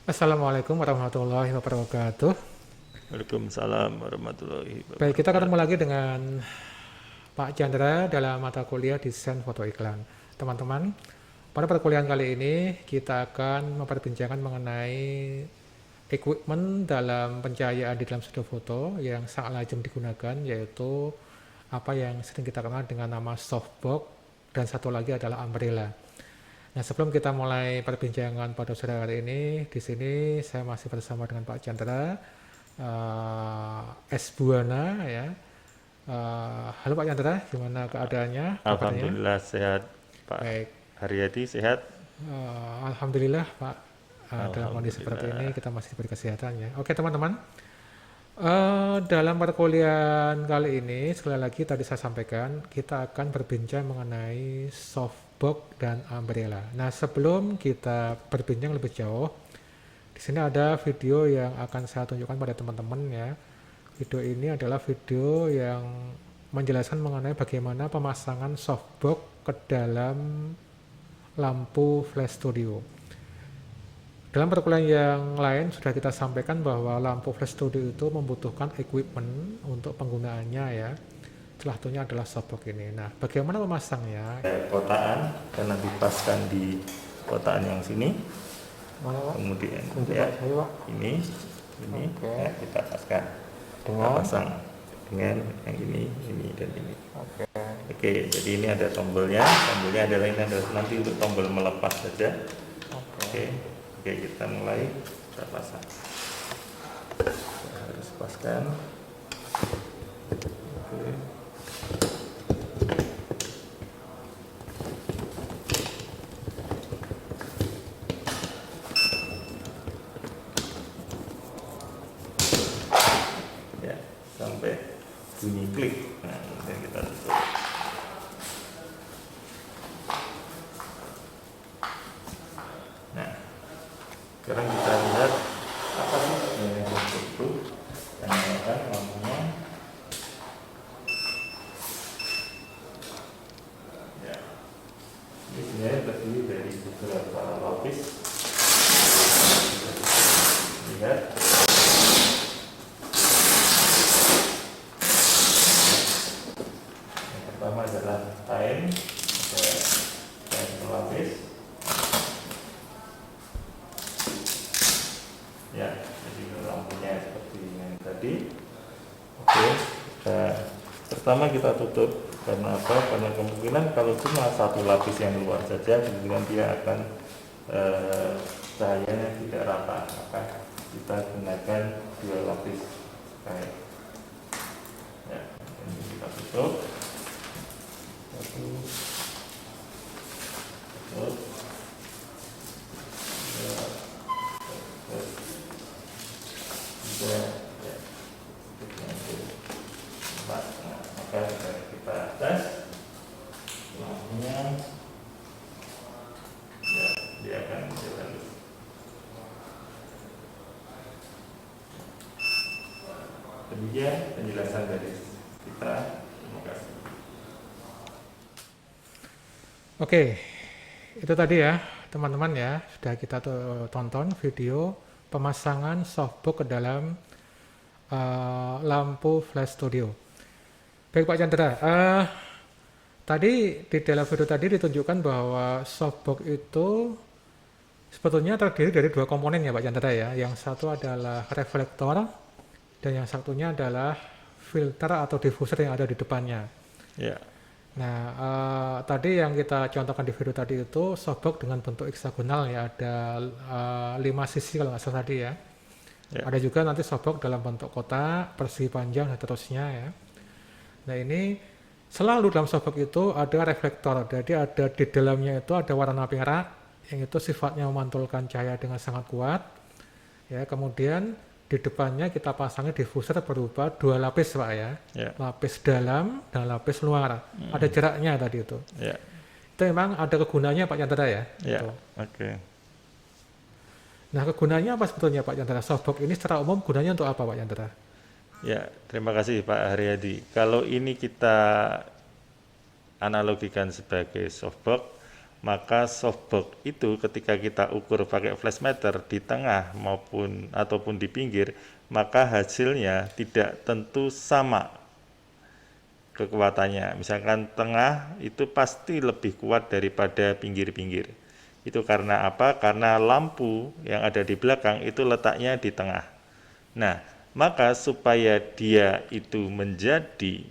Assalamualaikum warahmatullahi wabarakatuh. Waalaikumsalam warahmatullahi Baik, kita ketemu wabarakatuh. lagi dengan Pak Chandra dalam mata kuliah Desain Foto Iklan. Teman-teman, pada perkuliahan kali ini kita akan memperbincangkan mengenai equipment dalam pencahayaan di dalam studio foto yang sangat lazim digunakan, yaitu apa yang sering kita kenal dengan nama softbox dan satu lagi adalah umbrella. Nah, sebelum kita mulai perbincangan pada sore hari ini, di sini saya masih bersama dengan Pak Chandra, S Buana ya. Halo Pak Chandra, gimana keadaannya, kabarnya? Alhamdulillah sehat, Pak Baik, Haryadi sehat. Alhamdulillah Pak. Dalam kondisi seperti ini Alhamdulillah. kita masih diberi kesehatan ya. Oke teman-teman, dalam perkuliahan kali ini sekali lagi tadi saya sampaikan kita akan berbincang mengenai softbox dan umbrella. Nah sebelum kita berbincang lebih jauh, di sini ada video yang akan saya tunjukkan pada teman-teman ya. Video ini adalah video yang menjelaskan mengenai bagaimana pemasangan softbox ke dalam lampu flash studio. Dalam perkuliahan yang lain sudah kita sampaikan bahwa lampu flash studio itu membutuhkan equipment untuk penggunaannya ya. Salah satunya adalah softbox ini. Nah, bagaimana memasangnya? Kotaan karena dipaskan di kotaan yang sini, Mana Pak? kemudian Tunjuk ya Pak saya Pak. ini Oke. ya, kita paskan, kita Dengan. pasang dengan yang ini dan ini. Oke. Oke, jadi ini ada tombolnya adalah ini adalah nanti untuk tombol melepas saja. Oke. Oke, kita mulai, kita pasang. Kita harus paskan. Oke. Ya, sampai bunyi klik. Nah, kemudian kita tutup. Nah, sekarang kita lihat apa sih sebenarnya softbox itu. Kita nyalakan lampunya. Ya, ini sebenarnya terdiri dari beberapa lapis. Lihat. Yang pertama adalah time, ada time pelapis. Ya, jadi lampunya seperti yang tadi. Oke, pertama kita tutup karena apa? Karena kemungkinan kalau cuma satu lapis yang keluar saja, kemungkinan dia akan cahayanya tidak rata. Maka kita gunakan dua lapis kain. Ya, ini kita tutup. Satu, tutup. Dua, tutup. Tiga, ya, empat. Nah, maka kita tes lampunya, ya, dia akan jalan. Demikian penjelasan dari kita. Terima kasih. Oke, itu tadi ya teman-teman ya, sudah kita tonton video pemasangan softbox ke dalam lampu flash studio. Baik Pak Chandra, tadi di dalam video tadi ditunjukkan bahwa softbox itu sebetulnya terdiri dari dua komponen ya Pak Chandra ya. Yang satu adalah reflektor dan yang satunya adalah filter atau diffuser yang ada di depannya. Ya, Nah, tadi yang kita contohkan di video tadi itu softbox dengan bentuk heksagonal ya, ada 5 sisi kalau nggak salah tadi ya. ya, Ada juga nanti softbox dalam bentuk kotak, persegi panjang dan seterusnya ya. Nah ini selalu dalam softbox itu ada reflektor, jadi ada di dalamnya itu ada warna merah yang itu sifatnya memantulkan cahaya dengan sangat kuat. Ya, kemudian di depannya kita pasangnya diffuser berupa dua lapis Pak ya, ya, lapis dalam dan lapis luar. Ada jaraknya tadi itu. ya, Itu memang ada kegunaannya Pak Chandra ya. ya. Itu. Oke. Nah kegunaannya apa sebetulnya Pak Chandra? Softbox ini secara umum gunanya untuk apa Pak Chandra? Ya, terima kasih Pak Haryadi. Kalau ini kita analogikan sebagai softbox, maka softbox itu ketika kita ukur pakai flash meter di tengah maupun ataupun di pinggir, maka hasilnya tidak tentu sama kekuatannya. Misalkan tengah itu pasti lebih kuat daripada pinggir-pinggir. Itu karena apa? Karena lampu yang ada di belakang itu letaknya di tengah. Nah, maka supaya dia itu menjadi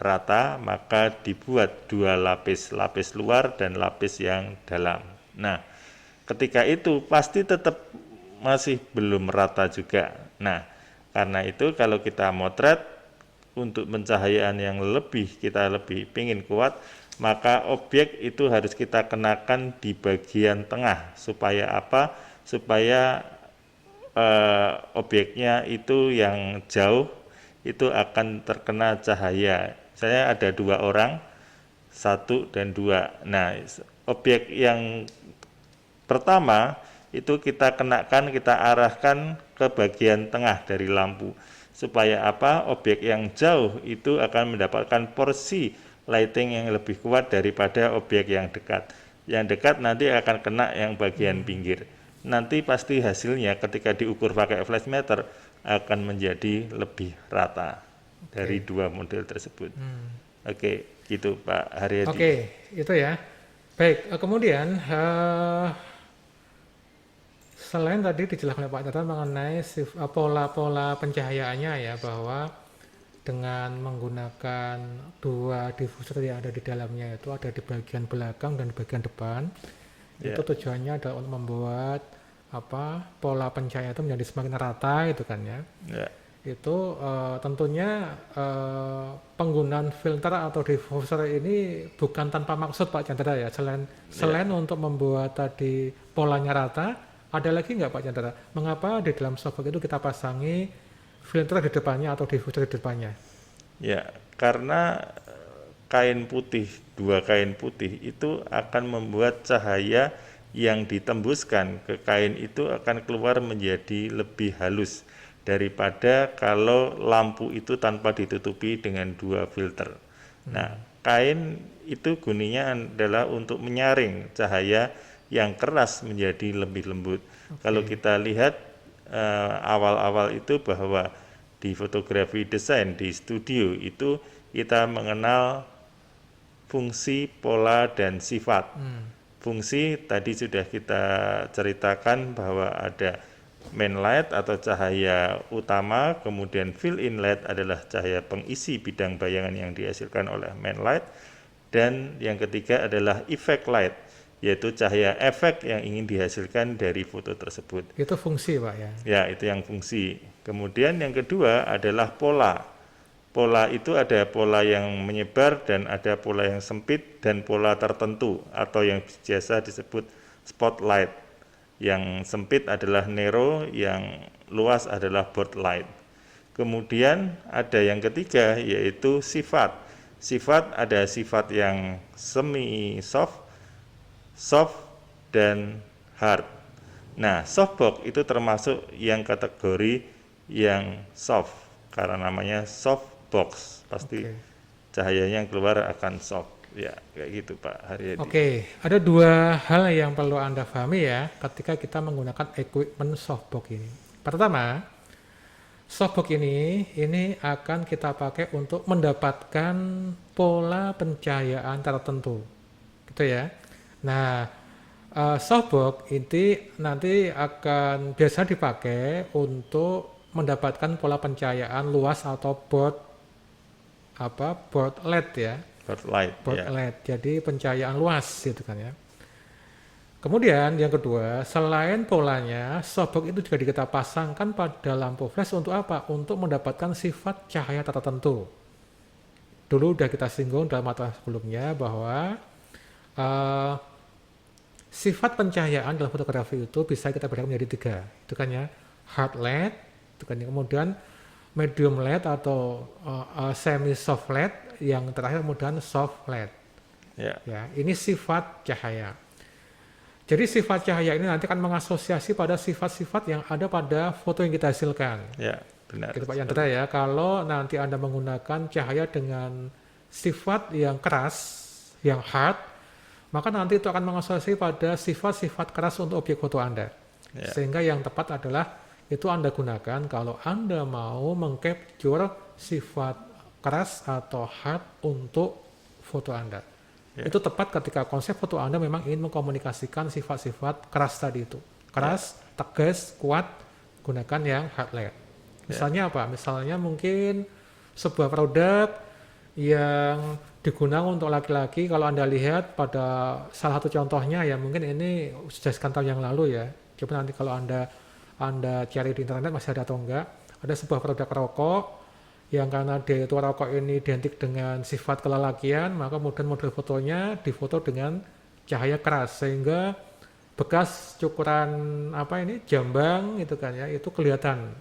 rata, maka dibuat dua lapis, lapis luar dan lapis yang dalam. Nah, ketika itu pasti tetap masih belum rata juga. Nah, karena itu kalau kita motret untuk pencahayaan yang kita lebih pingin kuat, maka objek itu harus kita kenakan di bagian tengah. Supaya apa? Supaya objeknya itu yang jauh itu akan terkena cahaya. Misalnya ada 2 orang, 1 dan 2. Nah, objek yang pertama itu kita kenakan, kita arahkan ke bagian tengah dari lampu. Supaya apa? Objek yang jauh itu akan mendapatkan porsi lighting yang lebih kuat daripada objek yang dekat. Yang dekat nanti akan kena yang bagian pinggir. Nanti pasti hasilnya ketika diukur pakai flash meter akan menjadi lebih rata dari dua model tersebut. Oke, gitu Pak Haryadi. Oke, itu ya. Baik, kemudian selain tadi dijelaskan oleh Pak Tata mengenai pola-pola pencahayaannya ya, bahwa dengan menggunakan 2 diffuser yang ada di dalamnya, itu ada di bagian belakang dan bagian depan. Itu tujuannya adalah untuk membuat pola pencahayaan itu menjadi semakin rata gitu kan ya. Itu tentunya penggunaan filter atau diffuser ini bukan tanpa maksud Pak Chandra ya. Selain untuk membuat tadi polanya rata, ada lagi nggak Pak Chandra? Mengapa di dalam softbox itu kita pasangi filter di depannya atau diffuser di depannya? Ya, karena kain putih, 2 kain putih itu akan membuat cahaya yang ditembuskan ke kain itu akan keluar menjadi lebih halus daripada kalau lampu itu tanpa ditutupi dengan 2 filter. Nah, kain itu gunanya adalah untuk menyaring cahaya yang keras menjadi lebih lembut. Kalau kita lihat awal-awal itu bahwa di fotografi desain di studio itu kita mengenal fungsi, pola, dan sifat. Fungsi tadi sudah kita ceritakan bahwa ada main light atau cahaya utama, kemudian fill-in light adalah cahaya pengisi bidang bayangan yang dihasilkan oleh main light, dan yang ketiga adalah effect light, yaitu cahaya efek yang ingin dihasilkan dari foto tersebut. Itu fungsi Pak ya? Ya, itu yang fungsi. Kemudian yang kedua adalah pola. Pola itu ada pola yang menyebar dan ada pola yang sempit dan pola tertentu atau yang biasa disebut spotlight. Yang sempit adalah narrow, yang luas adalah broad light. Kemudian ada yang ketiga yaitu sifat. Sifat ada sifat yang semi soft, soft, dan hard. Nah, softbox itu termasuk yang kategori yang soft karena namanya softbox, pasti cahayanya yang keluar akan soft. Ya, kayak gitu Pak Haryadi. Oke, ada 2 hal yang perlu Anda pahami ya ketika kita menggunakan equipment softbox ini. Pertama, softbox ini akan kita pakai untuk mendapatkan pola pencahayaan tertentu, gitu ya. Nah, softbox ini nanti akan biasa dipakai untuk mendapatkan pola pencahayaan luas atau broad LED ya. Broad LED, jadi pencahayaan luas gitu kan ya. Kemudian yang kedua, selain polanya, softbox itu juga kita pasangkan pada lampu flash untuk apa? Untuk mendapatkan sifat cahaya tertentu. Dulu udah kita singgung dalam materi sebelumnya bahwa sifat pencahayaan dalam fotografi itu bisa kita bedakan menjadi 3. Itu kan ya, hard LED, itu kan ya. Kemudian medium LED atau semi soft LED, yang terakhir kemudian soft LED. Ya, ini sifat cahaya. Jadi sifat cahaya ini nanti akan mengasosiasi pada sifat-sifat yang ada pada foto yang kita hasilkan. Ya, benar. Gitu Pak Chandra ya. Kalau nanti Anda menggunakan cahaya dengan sifat yang keras, yang hard, maka nanti itu akan mengasosiasi pada sifat-sifat keras untuk objek foto Anda. Ya. Sehingga yang tepat adalah itu Anda gunakan kalau Anda mau mengcapture sifat keras atau hard untuk foto Anda. Ya. Itu tepat ketika konsep foto Anda memang ingin mengkomunikasikan sifat-sifat keras tadi itu. Keras, tegas, kuat, gunakan yang hard layer. Misalnya apa? Misalnya mungkin sebuah produk yang digunakan untuk laki-laki, kalau Anda lihat pada salah satu contohnya ya, mungkin ini sudah sekian tahun yang lalu ya, coba nanti kalau Anda cari di internet masih ada atau enggak, ada sebuah produk rokok yang karena dia itu rokok ini identik dengan sifat kelelakian, maka kemudian model fotonya difoto dengan cahaya keras sehingga bekas cukuran jambang itu kan ya, itu kelihatan,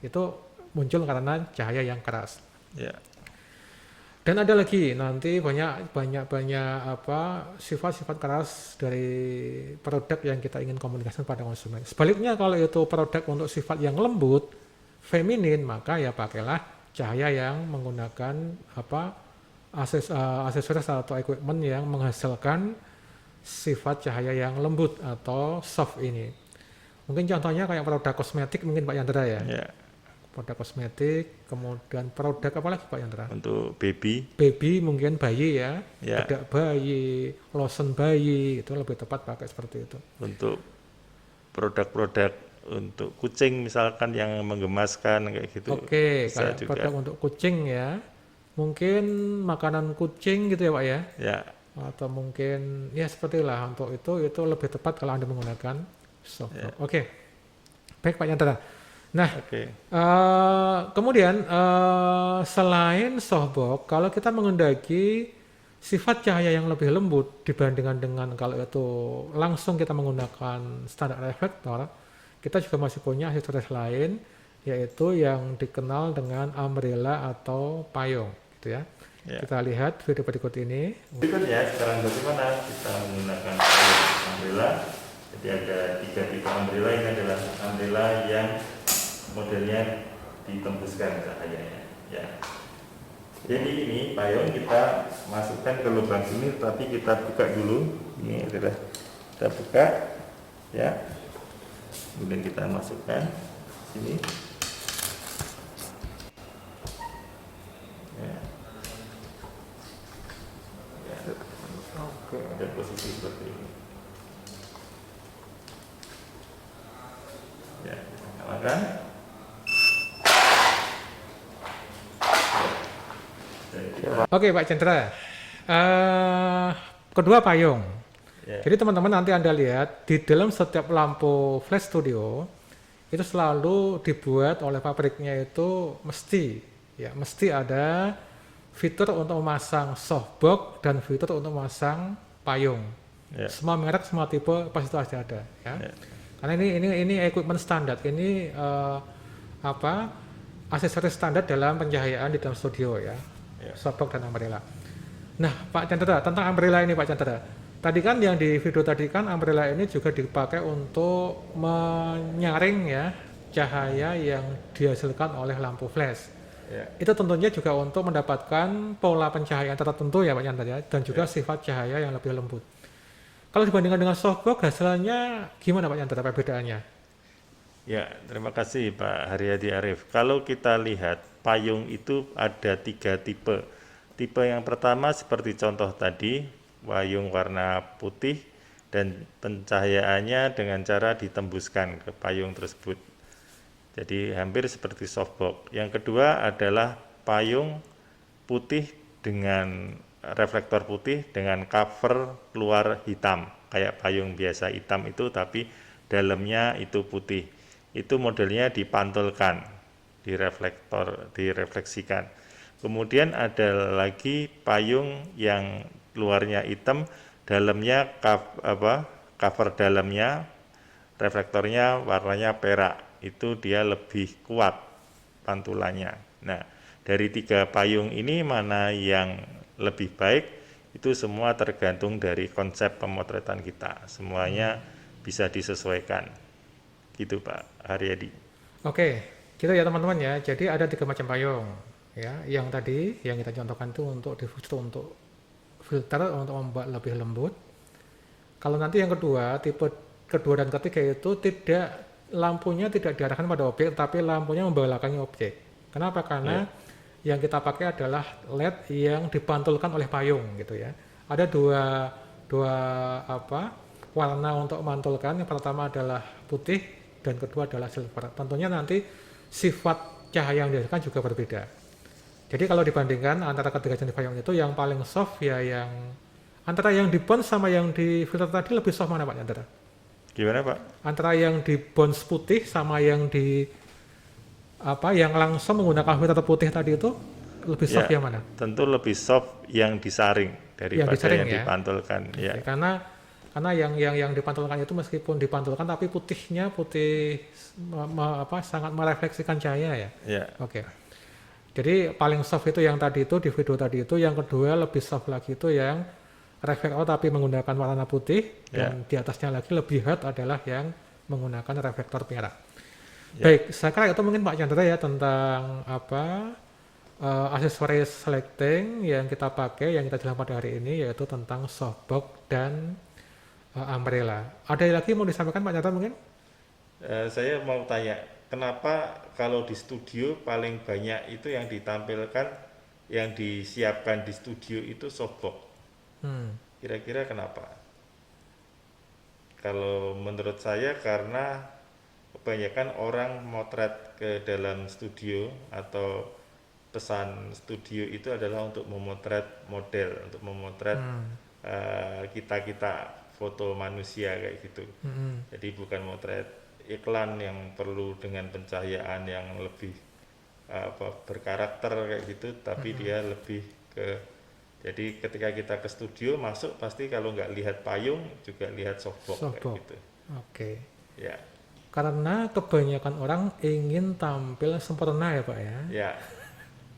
itu muncul karena cahaya yang keras. Ya. Dan ada lagi nanti banyak sifat-sifat keras dari produk yang kita ingin komunikasikan pada konsumen. Sebaliknya kalau itu produk untuk sifat yang lembut, feminin, maka ya pakailah cahaya yang menggunakan aksesoris atau equipment yang menghasilkan sifat cahaya yang lembut atau soft ini. Mungkin contohnya kayak produk kosmetik mungkin Pak Yandra ya. Ya. Produk kosmetik, kemudian produk apa lagi Pak Yandra? Untuk baby. Baby mungkin bayi ya, Ya. bedak bayi, lotion bayi, itu lebih tepat pakai seperti itu. Untuk produk-produk untuk kucing misalkan yang menggemaskan kayak gitu. Oke, bisa kayak juga. produk untuk kucing ya. Mungkin makanan kucing gitu ya Pak ya. Ya. Atau mungkin ya seperti itulah, untuk itu lebih tepat kalau Anda menggunakan softbox. Oke. Baik Pak Yandra. Nah, Oke. kemudian selain softbox, kalau kita mengendaki sifat cahaya yang lebih lembut dibandingkan dengan kalau itu langsung kita menggunakan standar reflektor, kita juga masih punya aksesoris lain, yaitu yang dikenal dengan umbrella atau payung, gitu ya. Ya. Kita lihat video berikut ini. Berikutnya sekarang bagaimana kita menggunakan payung umbrella. Jadi ada 3 tipe umbrella. Ini adalah umbrella yang modelnya ditembuskan cahayanya. Ya. Jadi ini payung kita masukkan ke lubang sini, tapi kita buka dulu. Ini adalah kita buka, ya. Kemudian kita masukkan sini. Ya. Ya. Oke. Ada posisi seperti ini. Ya, kita nyalakan. Oke Pak Chandra, kedua payung. Ya. Jadi teman-teman nanti Anda lihat di dalam setiap lampu flash studio itu selalu dibuat oleh pabriknya itu mesti ada fitur untuk memasang softbox dan fitur untuk memasang payung. Ya. Semua merek, semua tipe pasti itu ada ya. Ya. Karena ini equipment standar, ini aksesoris standar dalam pencahayaan di dalam studio ya. Softbox dan umbrella. Nah, Pak Chandra, tentang umbrella ini Pak Chandra. Tadi kan yang di video tadi kan umbrella ini juga dipakai untuk menyaring ya cahaya yang dihasilkan oleh lampu flash. Ya. Itu tentunya juga untuk mendapatkan pola pencahayaan tertentu ya Pak Chandra ya, dan juga sifat cahaya yang lebih lembut. Kalau dibandingkan dengan softbox hasilnya gimana Pak Chandra perbedaannya? Ya, terima kasih Pak Haryadi Arif. Kalau kita lihat payung itu ada 3 tipe. Tipe yang pertama seperti contoh tadi, payung warna putih dan pencahayaannya dengan cara ditembuskan ke payung tersebut. Jadi hampir seperti softbox. Yang kedua adalah payung putih dengan reflektor putih dengan cover luar hitam, kayak payung biasa hitam itu tapi dalamnya itu putih. Itu modelnya dipantulkan, direfleksikan. Kemudian ada lagi payung yang luarnya hitam, dalamnya cover dalamnya reflektornya warnanya perak. Itu dia lebih kuat pantulannya. Nah, dari 3 payung ini mana yang lebih baik? Itu semua tergantung dari konsep pemotretan kita. Semuanya bisa disesuaikan. Gitu Pak Haryadi. Oke, gitu ya teman-teman ya. Jadi ada 3 macam payung ya. Yang tadi yang kita contohkan itu untuk diffuser untuk filter untuk membuat lebih lembut. Kalau nanti yang kedua, tipe kedua dan ketiga itu lampunya tidak diarahkan pada objek, tapi lampunya membelakangi objek. Kenapa? Karena yang kita pakai adalah LED yang dipantulkan oleh payung gitu ya. Ada dua warna untuk memantulkan. Yang pertama adalah putih dan kedua adalah silver. Tentunya nanti sifat cahaya yang dihasilkan juga berbeda. Jadi kalau dibandingkan antara ketiga jenis payung itu, yang paling soft ya yang antara yang di bounce sama yang di filter tadi, lebih soft mana Pak Chandra? Gimana Pak? Antara yang di bounce putih sama yang di yang langsung menggunakan filter putih tadi itu, lebih soft yang mana? Tentu lebih soft yang disaring daripada yang dipantulkan. Ya. Karena yang dipantulkan itu meskipun dipantulkan tapi putihnya sangat merefleksikan cahaya ya. Ya. Oke. Jadi paling soft itu yang tadi itu di video tadi itu, yang kedua lebih soft lagi itu yang reflektor tapi menggunakan warna putih, dan di atasnya lagi lebih hot adalah yang menggunakan reflektor merah. Baik, saya kira itu mungkin Pak Chandra ya tentang aksesoris selecting yang kita pakai, yang kita jelaskan pada hari ini, yaitu tentang softbox dan umbrella. Ada lagi mau disampaikan Pak Chandra mungkin? Saya mau tanya, kenapa kalau di studio paling banyak itu yang ditampilkan, yang disiapkan di studio itu softbox? Kira-kira kenapa? Kalau menurut saya karena kebanyakan orang motret ke dalam studio atau pesan studio itu adalah untuk memotret model, untuk memotret kita foto manusia kayak gitu. Jadi bukan motret iklan yang perlu dengan pencahayaan yang lebih berkarakter kayak gitu, tapi dia lebih ke, jadi ketika kita ke studio masuk pasti kalau nggak lihat payung juga lihat softbox kayak gitu. Oke. Ya. Karena kebanyakan orang ingin tampil sempurna ya Pak ya. Ya.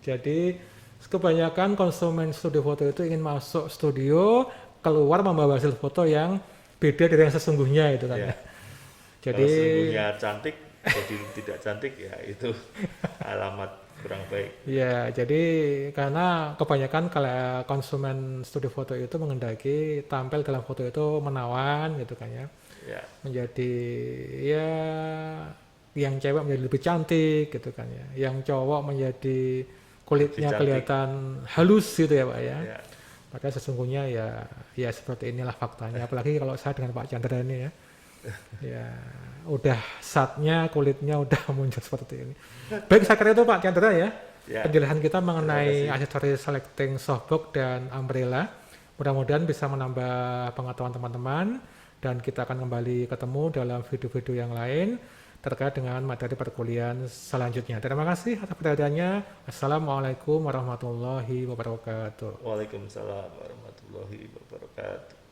Jadi kebanyakan konsumen studio foto itu ingin masuk studio, keluar membawa hasil foto yang beda dari yang sesungguhnya itu kan. Ya. Jadi kalau sesungguhnya cantik jadi tidak cantik ya itu alamat kurang baik. Ya, jadi karena kebanyakan kalau konsumen studio foto itu menghendaki tampil dalam foto itu menawan gitu kan ya. Ya. Menjadi ya yang cewek menjadi lebih cantik gitu kan ya. Yang cowok menjadi kulitnya kelihatan halus gitu ya Pak ya. Padahal sesungguhnya ya seperti inilah faktanya. Apalagi kalau saya dengan Pak Chandra ini ya. Ya udah saatnya kulitnya udah muncul seperti ini. Baik, saya kira itu Pak Chandra ya, penjelasan kita mengenai aksesoris selecting softbox dan umbrella. Mudah-mudahan bisa menambah pengetahuan teman-teman, dan kita akan kembali ketemu dalam video-video yang lain terkait dengan materi perkuliahan selanjutnya. Terima kasih atas perhatiannya. Assalamualaikum warahmatullahi wabarakatuh. Waalaikumsalam warahmatullahi wabarakatuh.